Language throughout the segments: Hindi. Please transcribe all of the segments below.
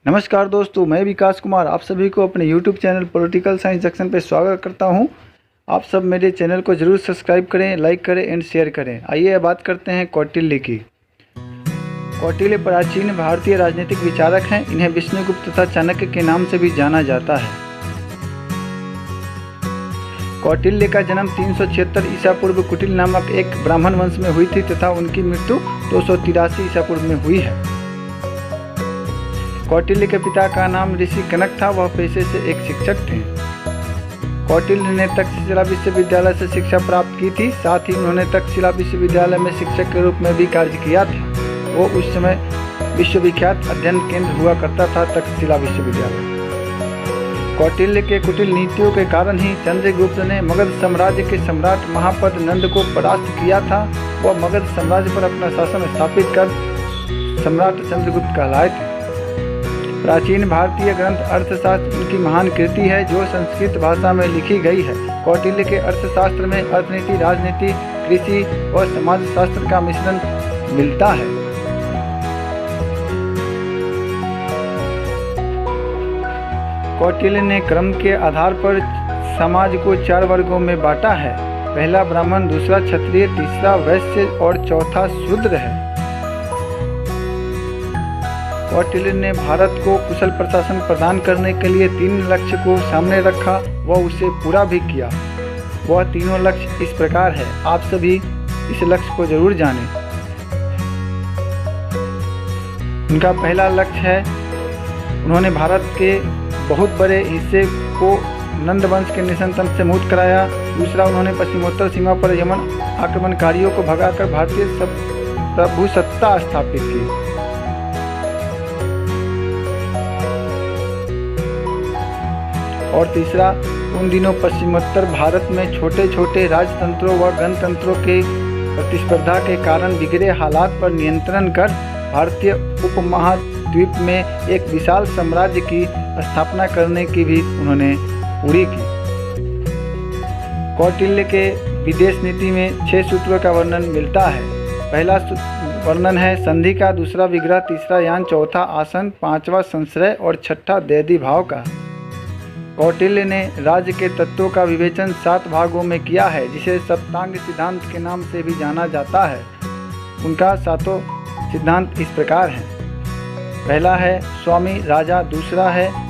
नमस्कार दोस्तों, मैं विकास कुमार आप सभी को अपने YouTube channel political science section पर स्वागत करता हूं। आप सब मेरे चैनल को जरूर सब्सक्राइब करें, लाइक करें एंड शेयर करें। आइए बात करते हैं कौटिल्य की। कौटिल्य प्राचीन भारतीय राजनीतिक विचारक हैं। इन्हें विष्णुगुप्त तथा चाणक्य के नाम से भी जाना जाता है। कौटिल्य का जन्म 376 ईसा पूर्व कुटिल नामक एक ब्राह्मण वंश में हुई थी तथा उनकी मृत्यु 283 ईसा पूर्व में हुई है। कौटिल्य के पिता का नाम ऋषि कनक था। वह पेशे से एक शिक्षक थे। कौटिल्य ने तक्षशिला विश्वविद्यालय से शिक्षा प्राप्त की थी। साथ ही उन्होंने तक्षशिला विश्वविद्यालय में शिक्षक के रूप में भी कार्य किया था। वो उस समय विश्वविख्यात अध्ययन केंद्र हुआ करता था तक्षशिला विश्वविद्यालय। कौटिल्य के कुटिल नीतियों के कारण ही चंद्रगुप्त ने मगध साम्राज्य के सम्राट महापद नंद को परास्त किया था। वह मगध साम्राज्य पर अपना शासन स्थापित कर सम्राट चंद्रगुप्त कहलाए थे। प्राचीन भारतीय ग्रंथ अर्थशास्त्र उनकी महान कृति है जो संस्कृत भाषा में लिखी गई है। कौटिल्य के अर्थशास्त्र में अर्थनीति, राजनीति, कृषि और समाजशास्त्र का मिश्रण मिलता है। कौटिल्य ने क्रम के आधार पर समाज को 4 वर्गों में बांटा है। पहला ब्राह्मण, दूसरा क्षत्रिय, तीसरा वैश्य और चौथा शूद्र है। कौटिल्य ने भारत को कुशल प्रशासन प्रदान करने के लिए 3 लक्ष्य को सामने रखा। वह उसे पूरा भी किया। वह तीनों लक्ष्य इस प्रकार है। आप सभी इस लक्ष्य को जरूर जानें। उनका पहला लक्ष्य है, उन्होंने भारत के बहुत बड़े हिस्से को नंद वंश के नियंत्रण से मुक्त कराया। दूसरा, उन्होंने पश्चिमोत्तर सीमा पर यमन आक्रमणकारियों को भगाकर भारतीय प्रभुसत्ता स्थापित की। और तीसरा, उन दिनों पश्चिमोत्तर भारत में छोटे छोटे राजतंत्रों व गणतंत्रों के प्रतिस्पर्धा के बिगड़े बिगड़े हालात पर नियंत्रण कर भारतीय उपमहाद्वीप में एक विशाल साम्राज्य की स्थापना करने की भी उन्होंने पूरी की। कौटिल्य के विदेश नीति में 6 सूत्रों का वर्णन मिलता है। पहला वर्णन है संधि का, दूसरा विग्रह, तीसरा यान, चौथा आसन, 5वां संश्रय और 6ठा दैदी भाव का। कौटिल्य ने राज्य के तत्वों का विवेचन 7 भागों में किया है, जिसे सप्तांग सिद्धांत के नाम से भी जाना जाता है। उनका 7 सिद्धांत इस प्रकार हैं। पहला है स्वामी राजा, दूसरा है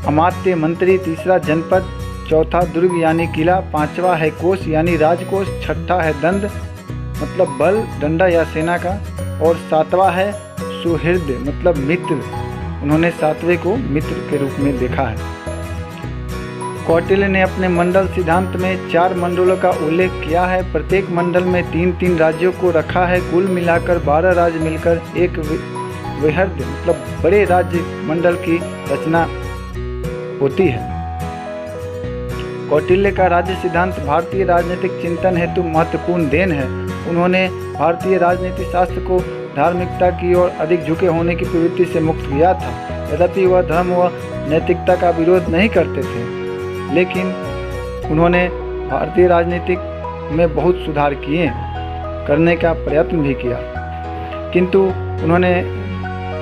अमात्य मंत्री, तीसरा जनपद, चौथा दुर्ग यानी किला, 5वां है कोष यानी राजकोष, 6ठा है दंड मतलब बल, डंडा या सेना का, और 7वां है सुहृद मतलब मित्र। उन्होंने 7वें को मित्र के रूप में देखा है। कौटिल्य ने अपने मंडल सिद्धांत में 4 मंडलों का उल्लेख किया है। प्रत्येक मंडल में 3-3 राज्यों को रखा है। कुल मिलाकर 12 राज्य मिलकर एक वृहद मतलब बड़े राज्य मंडल की रचना होती है। कौटिल्य का राज्य सिद्धांत भारतीय राजनीतिक चिंतन हेतु महत्वपूर्ण देन है। उन्होंने भारतीय राजनीति शास्त्र को धार्मिकता की ओर अधिक झुके होने की प्रवृत्ति से मुक्त किया था। यद्यपि वह धर्म व नैतिकता का विरोध नहीं करते थे, लेकिन उन्होंने भारतीय राजनीति में बहुत सुधार करने का प्रयत्न भी किया, किंतु उन्होंने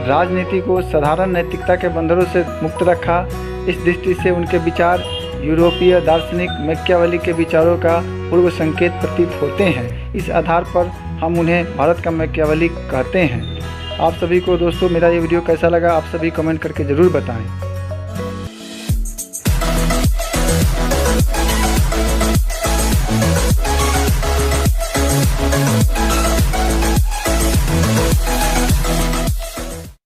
राजनीति को साधारण नैतिकता के बंधनों से मुक्त रखा। इस दृष्टि से उनके विचार यूरोपीय दार्शनिक मैकियावेली के विचारों का पूर्व संकेत प्रतीत होते हैं। इस आधार पर हम उन्हें भारत का मैकियावेली कहते हैं। आप सभी को दोस्तों मेरा ये वीडियो कैसा लगा आप सभी कमेंट करके ज़रूर बताएं।